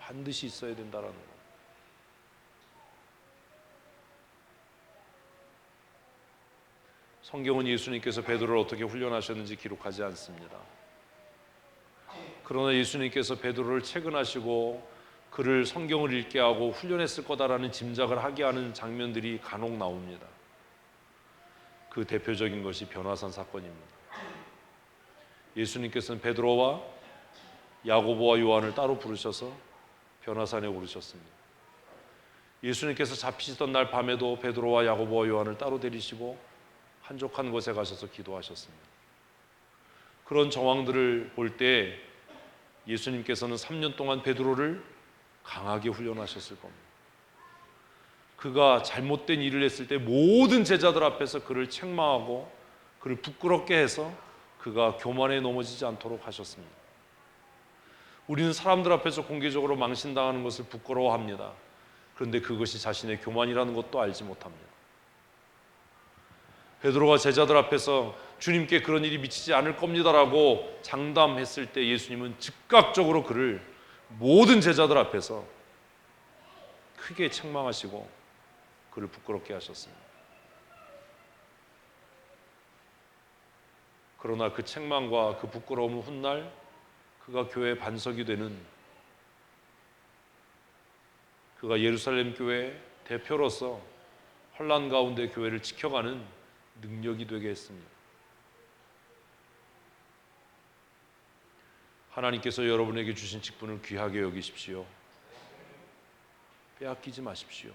반드시 있어야 된다라는 거. 성경은 예수님께서 베드로를 어떻게 훈련하셨는지 기록하지 않습니다. 그러나 예수님께서 베드로를 채근하시고 그를 성경을 읽게 하고 훈련했을 거다라는 짐작을 하게 하는 장면들이 간혹 나옵니다. 그 대표적인 것이 변화산 사건입니다. 예수님께서는 베드로와 야고보와 요한을 따로 부르셔서 변화산에 오르셨습니다. 예수님께서 잡히시던 날 밤에도 베드로와 야고보와 요한을 따로 데리시고 한적한 곳에 가셔서 기도하셨습니다. 그런 정황들을 볼 때 예수님께서는 3년 동안 베드로를 강하게 훈련하셨을 겁니다. 그가 잘못된 일을 했을 때 모든 제자들 앞에서 그를 책망하고 그를 부끄럽게 해서 그가 교만에 넘어지지 않도록 하셨습니다. 우리는 사람들 앞에서 공개적으로 망신당하는 것을 부끄러워합니다. 그런데 그것이 자신의 교만이라는 것도 알지 못합니다. 베드로가 제자들 앞에서 주님께 그런 일이 미치지 않을 겁니다라고 장담했을 때 예수님은 즉각적으로 그를 모든 제자들 앞에서 크게 책망하시고 그를 부끄럽게 하셨습니다. 그러나 그 책망과 그 부끄러움을 훗날 그가 교회의 반석이 되는, 그가 예루살렘 교회의 대표로서 혼란 가운데 교회를 지켜가는 능력이 되게 했습니다. 하나님께서 여러분에게 주신 직분을 귀하게 여기십시오. 빼앗기지 마십시오.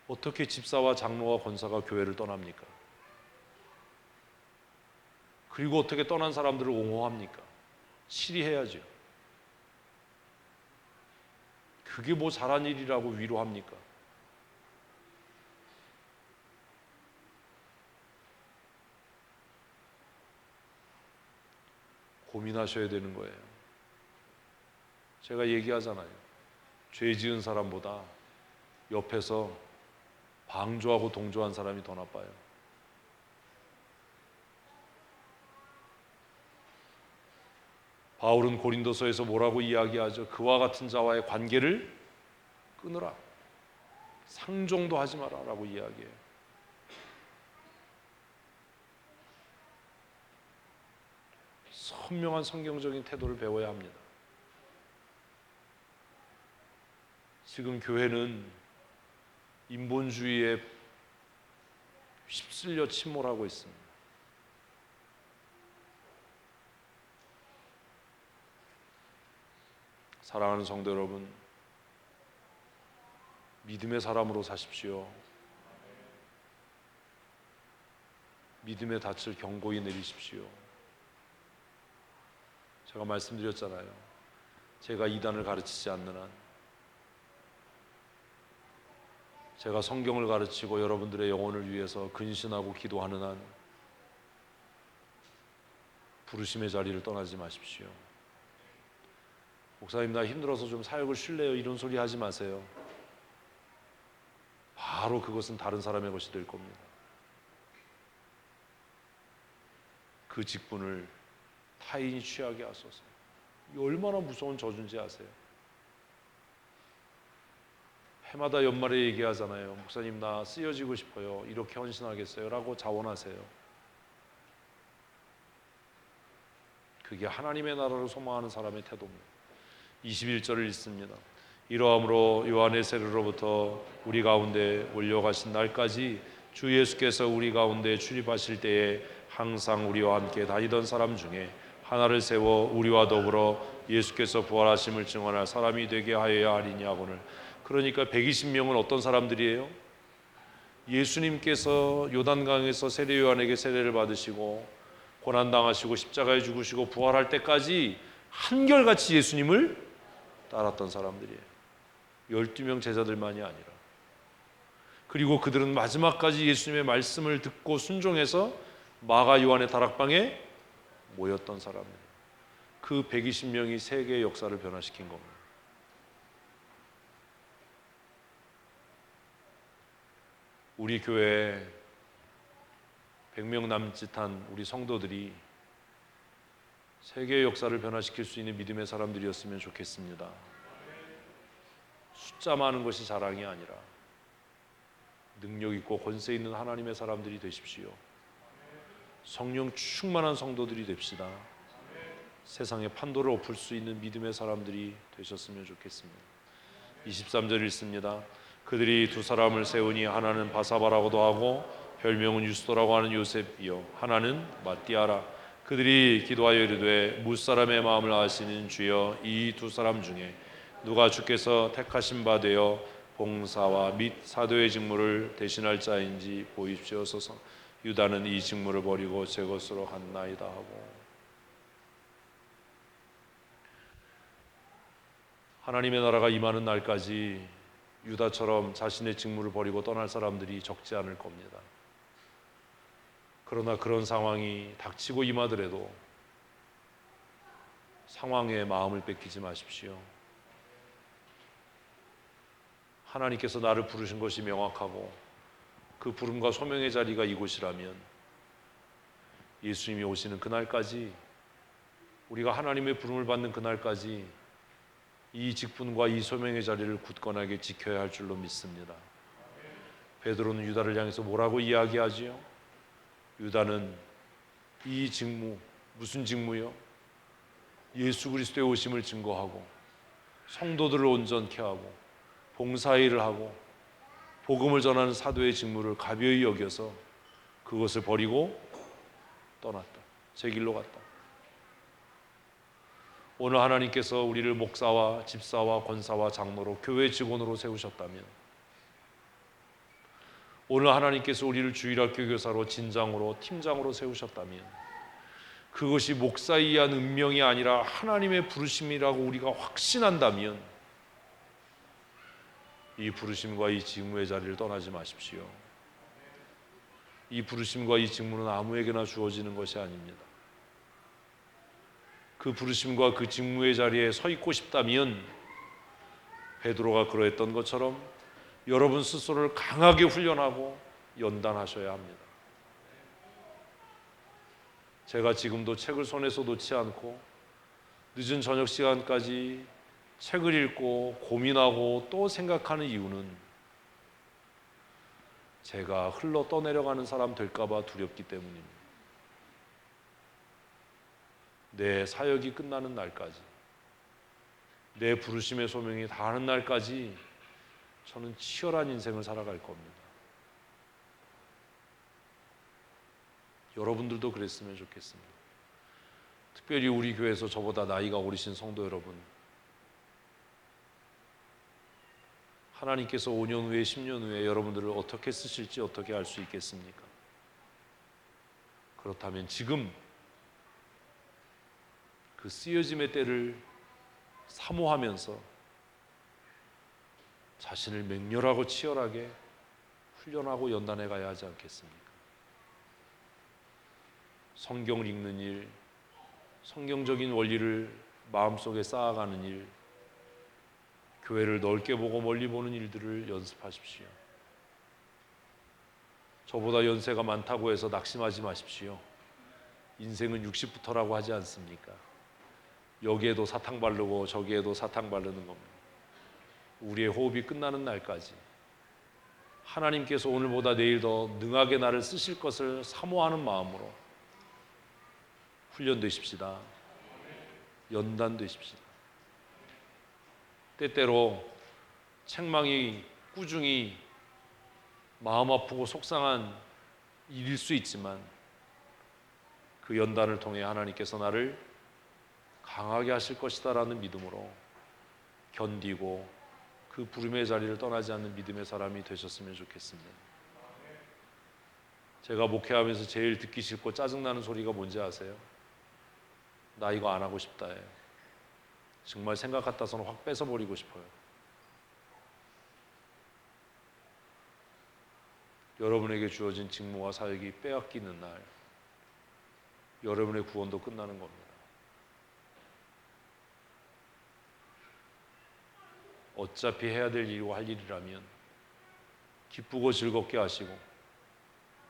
어떻게 집사와 장로와 권사가 교회를 떠납니까? 그리고 어떻게 떠난 사람들을 옹호합니까? 시리해야죠. 그게 뭐 잘한 일이라고 위로합니까? 고민하셔야 되는 거예요. 제가 얘기하잖아요. 죄 지은 사람보다 옆에서 방조하고 동조한 사람이 더 나빠요. 바울은 고린도서에서 뭐라고 이야기하죠? 그와 같은 자와의 관계를 끊으라. 상종도 하지 마라 라고 이야기해요. 선명한 성경적인 태도를 배워야 합니다. 지금 교회는 인본주의에 휩쓸려 침몰하고 있습니다. 사랑하는 성도 여러분, 믿음의 사람으로 사십시오. 믿음의 닻을 견고히 내리십시오. 제가 말씀드렸잖아요. 제가 이단을 가르치지 않는 한, 제가 성경을 가르치고 여러분들의 영혼을 위해서 근신하고 기도하는 한 부르심의 자리를 떠나지 마십시오. 목사님 나 힘들어서 좀 사역을 쉴래요 이런 소리 하지 마세요. 바로 그것은 다른 사람의 것이 될 겁니다. 그 직분을 타인이 취하게 하소서. 이 얼마나 무서운 저주인지 아세요? 해마다 연말에 얘기하잖아요. 목사님 나 쓰여지고 싶어요. 이렇게 헌신하겠어요? 라고 자원하세요. 그게 하나님의 나라를 소망하는 사람의 태도입니다. 21절을 읽습니다. 이러함으로 요한의 세례로부터 우리 가운데 올려가신 날까지 주 예수께서 우리 가운데 출입하실 때에 항상 우리와 함께 다니던 사람 중에 하나를 세워 우리와 더불어 예수께서 부활하심을 증언할 사람이 되게 하여야 하리냐고는. 그러니까 120명은 어떤 사람들이에요? 예수님께서 요단강에서 세례 요한에게 세례를 받으시고 고난당하시고 십자가에 죽으시고 부활할 때까지 한결같이 예수님을 따랐던 사람들이에요. 12명 제자들만이 아니라. 그리고 그들은 마지막까지 예수님의 말씀을 듣고 순종해서 마가 요한의 다락방에 모였던 사람이에요. 그 120명이 세계의 역사를 변화시킨 겁니다. 우리 교회에 100명 남짓한 우리 성도들이 세계의 역사를 변화시킬 수 있는 믿음의 사람들이었으면 좋겠습니다. 숫자 많은 것이 자랑이 아니라 능력 있고 권세 있는 하나님의 사람들이 되십시오. 성령 충만한 성도들이 됩시다. 세상의 판도를 엎을 수 있는 믿음의 사람들이 되셨으면 좋겠습니다. 23절 읽습니다. 그들이 두 사람을 세우니 하나는 바사바라고도 하고 별명은 유스도라고 하는 요셉이요 하나는 마띠아라. 그들이 기도하여 이르되 무사람의 마음을 아시는 주여 이 두 사람 중에 누가 주께서 택하신 바 되어 봉사와 및 사도의 직무를 대신할 자인지 보이시옵소서. 유다는 이 직무를 버리고 제 것으로 갔나이다 하고. 하나님의 나라가 임하는 날까지 유다처럼 자신의 직무를 버리고 떠날 사람들이 적지 않을 겁니다. 그러나 그런 상황이 닥치고 임하더라도 상황에 마음을 뺏기지 마십시오. 하나님께서 나를 부르신 것이 명확하고 그 부름과 소명의 자리가 이곳이라면 예수님이 오시는 그날까지, 우리가 하나님의 부름을 받는 그날까지 이 직분과 이 소명의 자리를 굳건하게 지켜야 할 줄로 믿습니다. 베드로는 유다를 향해서 뭐라고 이야기하지요? 유다는 이 직무, 무슨 직무요? 예수 그리스도의 오심을 증거하고 성도들을 온전케 하고 봉사일을 하고 복음을 전하는 사도의 직무를 가벼이 여겨서 그것을 버리고 떠났다. 제 길로 갔다. 오늘 하나님께서 우리를 목사와 집사와 권사와 장로로 교회 직원으로 세우셨다면, 오늘 하나님께서 우리를 주일학교 교사로 진장으로 팀장으로 세우셨다면, 그것이 목사에 의한 은명이 아니라 하나님의 부르심이라고 우리가 확신한다면 이 부르심과 이 직무의 자리를 떠나지 마십시오. 이 부르심과 이 직무는 아무에게나 주어지는 것이 아닙니다. 그 부르심과 그 직무의 자리에 서 있고 싶다면 베드로가 그러했던 것처럼 여러분 스스로를 강하게 훈련하고 연단하셔야 합니다. 제가 지금도 책을 손에서 놓지 않고 늦은 저녁 시간까지 책을 읽고 고민하고 또 생각하는 이유는 제가 흘러 떠내려가는 사람 될까봐 두렵기 때문입니다. 내 사역이 끝나는 날까지, 내 부르심의 소명이 다하는 날까지 저는 치열한 인생을 살아갈 겁니다. 여러분들도 그랬으면 좋겠습니다. 특별히 우리 교회에서 저보다 나이가 어리신 성도 여러분, 하나님께서 5년 후에 10년 후에 여러분들을 어떻게 쓰실지 어떻게 알 수 있겠습니까? 그렇다면 지금 그 쓰여짐의 때를 사모하면서 자신을 맹렬하고 치열하게 훈련하고 연단해 가야 하지 않겠습니까? 성경을 읽는 일, 성경적인 원리를 마음속에 쌓아가는 일, 교회를 넓게 보고 멀리 보는 일들을 연습하십시오. 저보다 연세가 많다고 해서 낙심하지 마십시오. 인생은 60부터라고 하지 않습니까? 여기에도 사탕 바르고 저기에도 사탕 바르는 겁니다. 우리의 호흡이 끝나는 날까지 하나님께서 오늘보다 내일 더 능하게 나를 쓰실 것을 사모하는 마음으로 훈련되십시다. 연단되십시다. 때때로 책망이 꾸중이 마음 아프고 속상한 일일 수 있지만 그 연단을 통해 하나님께서 나를 강하게 하실 것이다 라는 믿음으로 견디고 그 부름의 자리를 떠나지 않는 믿음의 사람이 되셨으면 좋겠습니다. 제가 목회하면서 제일 듣기 싫고 짜증나는 소리가 뭔지 아세요? 나 이거 안 하고 싶다 해요. 정말 생각 같아서는 확 뺏어버리고 싶어요. 여러분에게 주어진 직무와 사역이 빼앗기는 날, 여러분의 구원도 끝나는 겁니다. 어차피 해야 될 일이고 할 일이라면 기쁘고 즐겁게 하시고,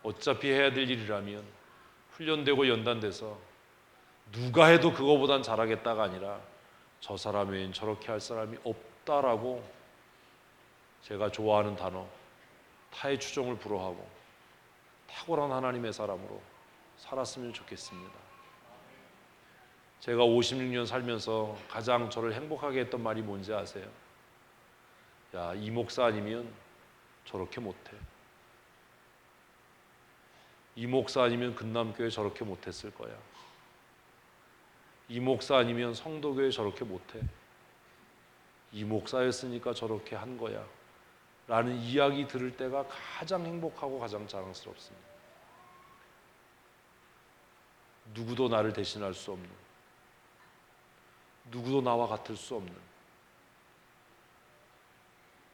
어차피 해야 될 일이라면 훈련되고 연단돼서 누가 해도 그거보단 잘하겠다가 아니라 저 사람 외엔 저렇게 할 사람이 없다라고 제가 좋아하는 단어 타의 추종을 불허하고 탁월한 하나님의 사람으로 살았으면 좋겠습니다. 제가 56년 살면서 가장 저를 행복하게 했던 말이 뭔지 아세요? 야, 이 목사 아니면 저렇게 못해. 이 목사 아니면 금남교회 저렇게 못했을 거야. 이 목사 아니면 성도교회 저렇게 못해. 이 목사였으니까 저렇게 한 거야 라는 이야기 들을 때가 가장 행복하고 가장 자랑스럽습니다. 누구도 나를 대신할 수 없는, 누구도 나와 같을 수 없는,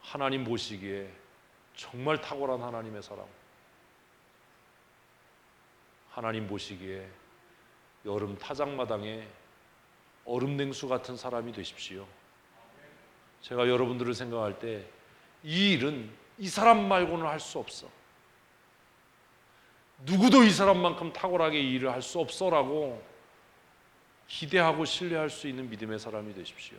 하나님 보시기에 정말 탁월한 하나님의 사람, 하나님 보시기에 여름 타작마당에 얼음 냉수 같은 사람이 되십시오. 제가 여러분들을 생각할 때 이 일은 이 사람 말고는 할 수 없어. 누구도 이 사람만큼 탁월하게 이 일을 할 수 없어라고 기대하고 신뢰할 수 있는 믿음의 사람이 되십시오.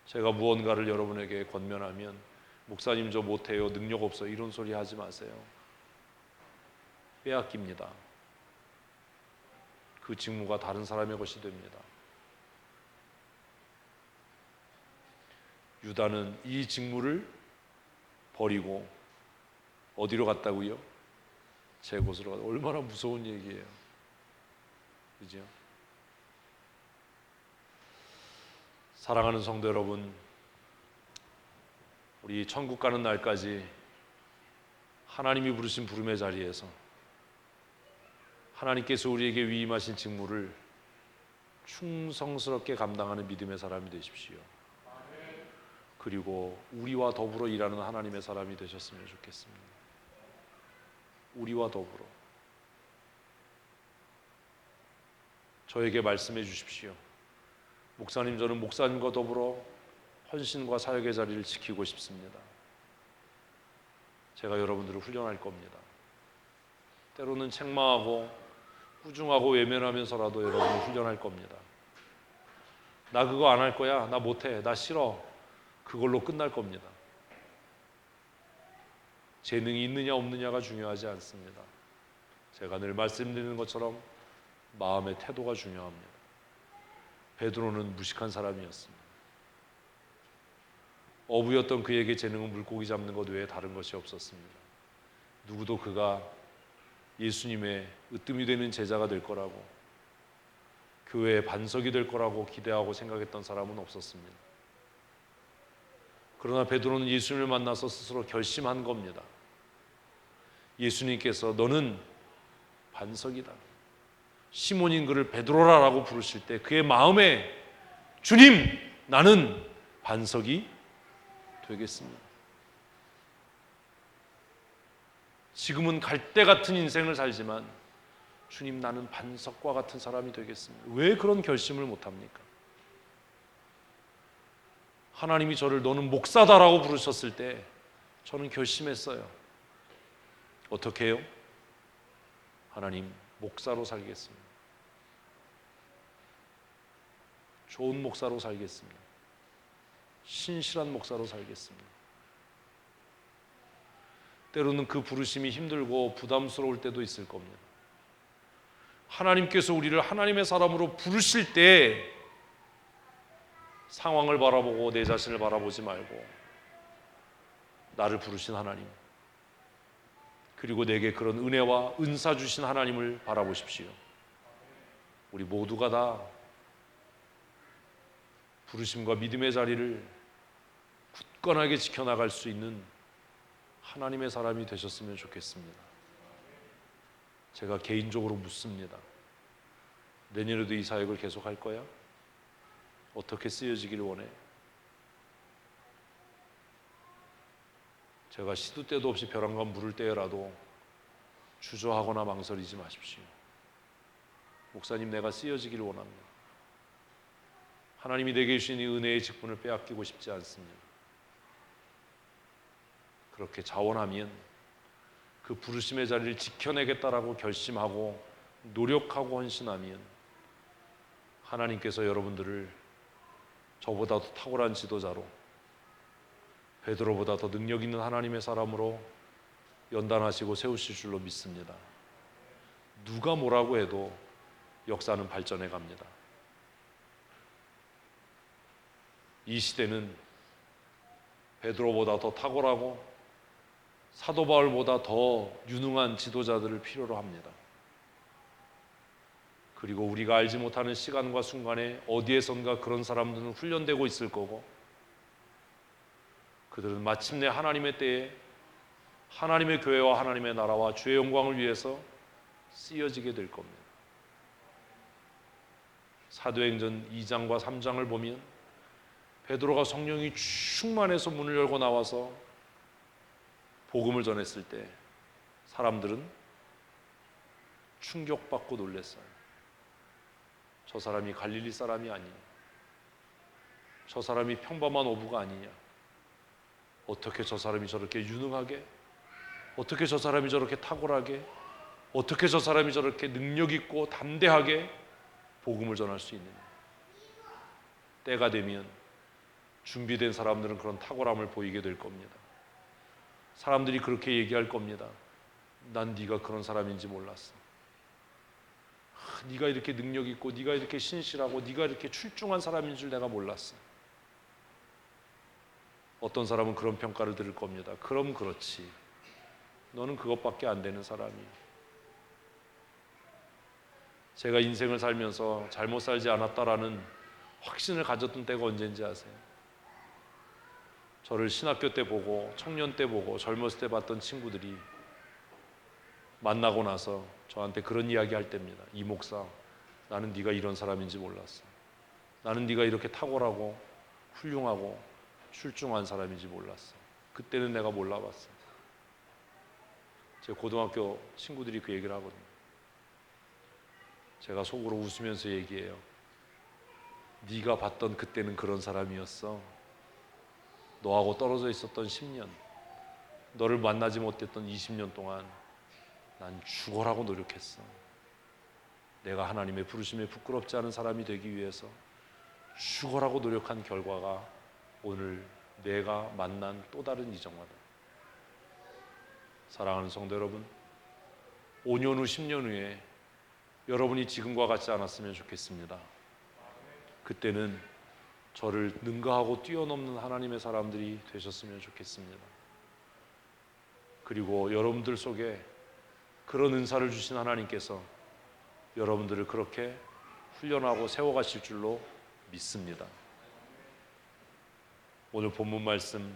제가 무언가를 여러분에게 권면하면 목사님 저 못해요, 능력 없어요 이런 소리 하지 마세요. 빼앗깁니다. 그 직무가 다른 사람의 것이 됩니다. 유다는 이 직무를 버리고 어디로 갔다고요? 제 곳으로 갔다. 얼마나 무서운 얘기예요. 그죠? 사랑하는 성도 여러분, 우리 천국 가는 날까지 하나님이 부르신 부름의 자리에서 하나님께서 우리에게 위임하신 직무를 충성스럽게 감당하는 믿음의 사람이 되십시오. 그리고 우리와 더불어 일하는 하나님의 사람이 되셨으면 좋겠습니다. 우리와 더불어 저에게 말씀해 주십시오. 목사님, 저는 목사님과 더불어 헌신과 사역의 자리를 지키고 싶습니다. 제가 여러분들을 훈련할 겁니다. 때로는 책망하고 꾸중하고 외면하면서라도 여러분을 훈련할 겁니다. 나 그거 안 할 거야, 나 못해, 나 싫어, 그걸로 끝날 겁니다. 재능이 있느냐 없느냐가 중요하지 않습니다. 제가 늘 말씀드리는 것처럼 마음의 태도가 중요합니다. 베드로는 무식한 사람이었습니다. 어부였던 그에게 재능은 물고기 잡는 것 외에 다른 것이 없었습니다. 누구도 그가 예수님의 으뜸이 되는 제자가 될 거라고, 교회의 반석이 될 거라고 기대하고 생각했던 사람은 없었습니다. 그러나 베드로는 예수님을 만나서 스스로 결심한 겁니다. 예수님께서 너는 반석이다, 시몬인 그를 베드로라라고 부르실 때 그의 마음에 주님, 나는 반석이 되겠습니다. 지금은 갈대 같은 인생을 살지만 주님, 나는 반석과 같은 사람이 되겠습니다. 왜 그런 결심을 못합니까? 하나님이 저를 너는 목사다라고 부르셨을 때 저는 결심했어요. 어떻게 해요? 하나님, 목사로 살겠습니다. 좋은 목사로 살겠습니다. 신실한 목사로 살겠습니다. 때로는 그 부르심이 힘들고 부담스러울 때도 있을 겁니다. 하나님께서 우리를 하나님의 사람으로 부르실 때 상황을 바라보고 내 자신을 바라보지 말고 나를 부르신 하나님, 그리고 내게 그런 은혜와 은사 주신 하나님을 바라보십시오. 우리 모두가 다 부르심과 믿음의 자리를 굳건하게 지켜나갈 수 있는 하나님의 사람이 되셨으면 좋겠습니다. 제가 개인적으로 묻습니다. 내년에도 이 사역을 계속할 거야? 어떻게 쓰여지길 원해? 제가 시도 때도 없이 벼랑간 물을 때라도 주저하거나 망설이지 마십시오. 목사님, 내가 쓰여지길 원합니다. 하나님이 내게 주신 이 은혜의 직분을 빼앗기고 싶지 않습니다. 그렇게 자원하면, 그 부르심의 자리를 지켜내겠다라고 결심하고 노력하고 헌신하면 하나님께서 여러분들을 저보다도 탁월한 지도자로, 베드로보다 더 능력 있는 하나님의 사람으로 연단하시고 세우실 줄로 믿습니다. 누가 뭐라고 해도 역사는 발전해 갑니다. 이 시대는 베드로보다 더 탁월하고 사도 바울보다 더 유능한 지도자들을 필요로 합니다. 그리고 우리가 알지 못하는 시간과 순간에 어디에선가 그런 사람들은 훈련되고 있을 거고, 그들은 마침내 하나님의 때에 하나님의 교회와 하나님의 나라와 주의 영광을 위해서 쓰여지게 될 겁니다. 사도행전 2장과 3장을 보면 베드로가 성령이 충만해서 문을 열고 나와서 복음을 전했을 때 사람들은 충격받고 놀랐어요. 저 사람이 갈릴리 사람이 아니냐, 저 사람이 평범한 어부가 아니냐, 어떻게 저 사람이 저렇게 유능하게, 어떻게 저 사람이 저렇게 탁월하게, 어떻게 저 사람이 저렇게 능력 있고 담대하게 복음을 전할 수 있느냐. 때가 되면 준비된 사람들은 그런 탁월함을 보이게 될 겁니다. 사람들이 그렇게 얘기할 겁니다. 난 네가 그런 사람인지 몰랐어. 네가 이렇게 능력 있고 네가 이렇게 신실하고 네가 이렇게 출중한 사람인 줄 내가 몰랐어. 어떤 사람은 그런 평가를 들을 겁니다. 그럼 그렇지, 너는 그것밖에 안 되는 사람이야. 제가 인생을 살면서 잘못 살지 않았다라는 확신을 가졌던 때가 언제인지 아세요? 저를 신학교 때 보고 청년 때 보고 젊었을 때 봤던 친구들이 만나고 나서 저한테 그런 이야기 할 때입니다. 이 목사, 나는 네가 이런 사람인지 몰랐어. 나는 네가 이렇게 탁월하고 훌륭하고 출중한 사람인지 몰랐어. 그때는 내가 몰라봤어. 제 고등학교 친구들이 그 얘기를 하거든요. 제가 속으로 웃으면서 얘기해요. 네가 봤던 그때는 그런 사람이었어. 너하고 떨어져 있었던 10년, 너를 만나지 못했던 20년 동안 난 죽어라고 노력했어. 내가 하나님의 부르심에 부끄럽지 않은 사람이 되기 위해서 죽어라고 노력한 결과가 오늘 내가 만난 또 다른 이정화다. 사랑하는 성도 여러분, 5년 후 10년 후에 여러분이 지금과 같지 않았으면 좋겠습니다. 그때는 저를 능가하고 뛰어넘는 하나님의 사람들이 되셨으면 좋겠습니다. 그리고 여러분들 속에 그런 은사를 주신 하나님께서 여러분들을 그렇게 훈련하고 세워가실 줄로 믿습니다. 오늘 본문 말씀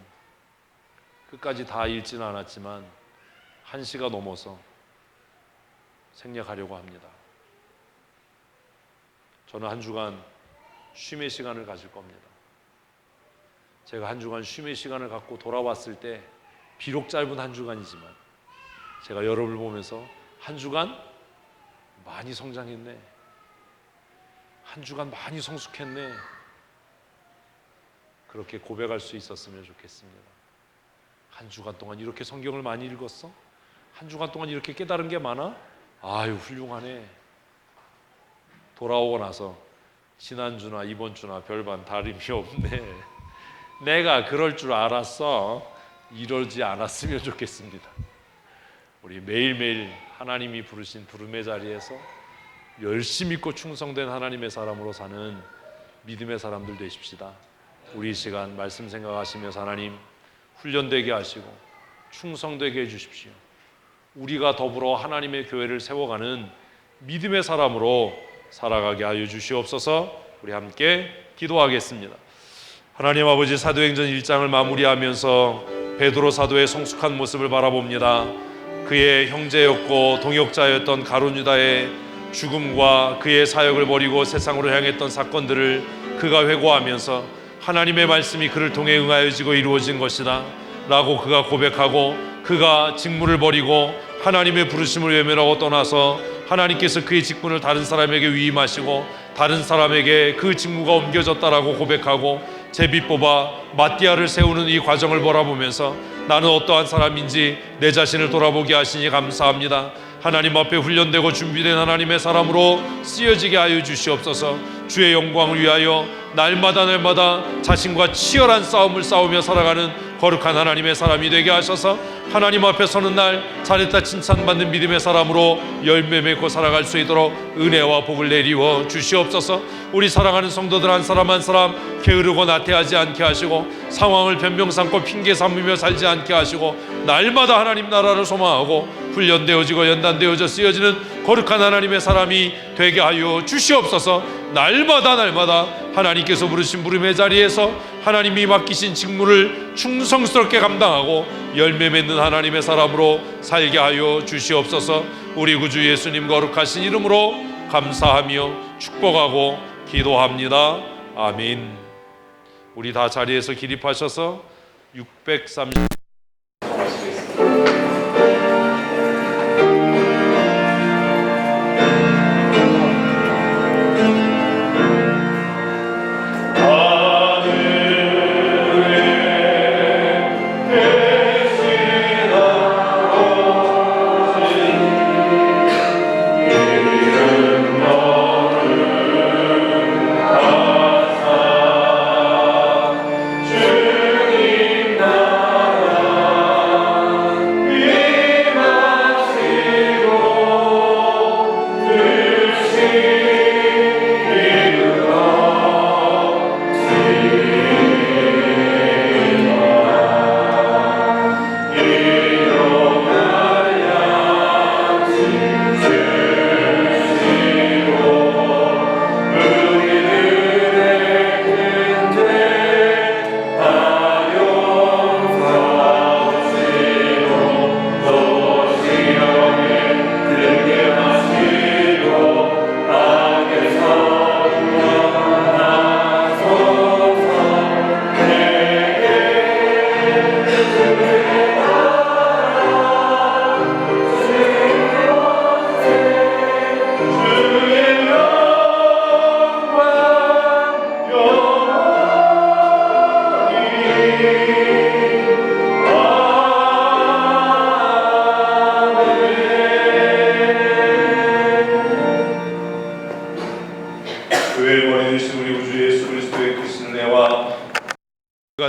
끝까지 다 읽지는 않았지만 1시가 넘어서 생략하려고 합니다. 저는 한 주간 쉼의 시간을 가질 겁니다. 제가 한 주간 쉼의 시간을 갖고 돌아왔을 때 비록 짧은 한 주간이지만 제가 여러분을 보면서 한 주간 많이 성장했네, 한 주간 많이 성숙했네, 그렇게 고백할 수 있었으면 좋겠습니다. 한 주간 동안 이렇게 성경을 많이 읽었어? 한 주간 동안 이렇게 깨달은 게 많아? 아유, 훌륭하네. 돌아오고 나서 지난주나 이번 주나 별반 다름이 없네. 내가 그럴 줄 알았어. 이러지 않았으면 좋겠습니다. 우리 매일매일 하나님이 부르신 부름의 자리에서 열심히 있고 충성된 하나님의 사람으로 사는 믿음의 사람들 되십시다. 우리 이 시간 말씀 생각하시면서 하나님 훈련되게 하시고 충성되게 해주십시오. 우리가 더불어 하나님의 교회를 세워가는 믿음의 사람으로 살아가게 하여 주시옵소서. 우리 함께 기도하겠습니다. 하나님 아버지, 사도행전 1장을 마무리하면서 베드로 사도의 성숙한 모습을 바라봅니다. 그의 형제였고 동역자였던 가룟 유다의 죽음과 그의 사역을 버리고 세상으로 향했던 사건들을 그가 회고하면서 하나님의 말씀이 그를 통해 응하여지고 이루어진 것이다 라고 그가 고백하고, 그가 직무를 버리고 하나님의 부르심을 외면하고 떠나서 하나님께서 그의 직분을 다른 사람에게 위임하시고 다른 사람에게 그 직무가 옮겨졌다라고 고백하고 제비 뽑아 마띠아를 세우는 이 과정을 바라보면서 나는 어떠한 사람인지 내 자신을 돌아보게 하시니 감사합니다. 하나님 앞에 훈련되고 준비된 하나님의 사람으로 쓰여지게 하여 주시옵소서. 주의 영광을 위하여 날마다 자신과 치열한 싸움을 싸우며 살아가는 거룩한 하나님의 사람이 되게 하셔서 하나님 앞에 서는 날 잘했다 칭찬받는 믿음의 사람으로 열매 맺고 살아갈 수 있도록 은혜와 복을 내리워 주시옵소서. 우리 사랑하는 성도들 한 사람 한 사람 게으르고 나태하지 않게 하시고 상황을 변명 삼고 핑계 삼으며 살지 않게 하시고 날마다 하나님 나라를 소망하고 훈련되어지고 연단되어져 쓰여지는 거룩한 하나님의 사람이 되게 하여 주시옵소서. 날마다 하나님께서 부르신 부름의 자리에서 하나님이 맡기신 직무를 충성스럽게 감당하고 열매 맺는 하나님의 사람으로 살게 하여 주시옵소서. 우리 구주 예수님 거룩하신 이름으로 감사하며 축복하고 기도합니다. 아멘. 우리 다 자리에서 기립하셔서 630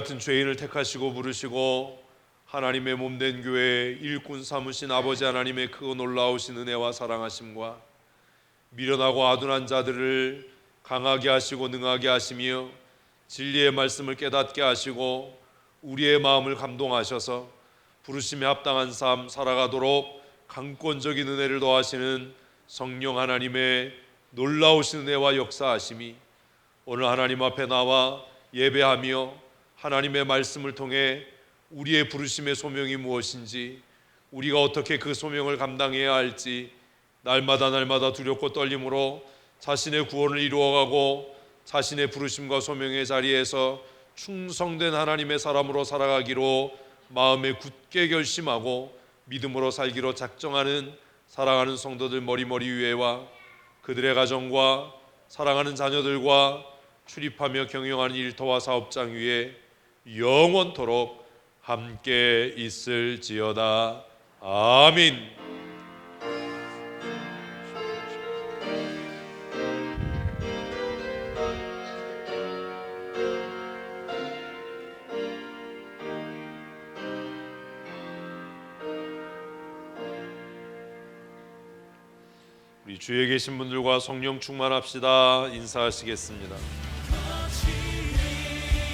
같은 죄인을 택하시고 부르시고 하나님의 몸된 교회에 일꾼 삼으신 아버지 하나님의 크고 놀라우신 은혜와 사랑하심과 미련하고 아둔한 자들을 강하게 하시고 능하게 하시며 진리의 말씀을 깨닫게 하시고 우리의 마음을 감동하셔서 부르심에 합당한 삶 살아가도록 강권적인 은혜를 더하시는 성령 하나님의 놀라우신 은혜와 역사하심이 오늘 하나님 앞에 나와 예배하며 하나님의 말씀을 통해 우리의 부르심의 소명이 무엇인지 우리가 어떻게 그 소명을 감당해야 할지 날마다 두렵고 떨림으로 자신의 구원을 이루어가고 자신의 부르심과 소명의 자리에서 충성된 하나님의 사람으로 살아가기로 마음에 굳게 결심하고 믿음으로 살기로 작정하는 사랑하는 성도들 머리머리 위에와 그들의 가정과 사랑하는 자녀들과 출입하며 경영하는 일터와 사업장 위에 영원토록 함께 있을지어다. 아멘. 우리 주위에 계신 분들과 성령 충만합시다. 인사하시겠습니다.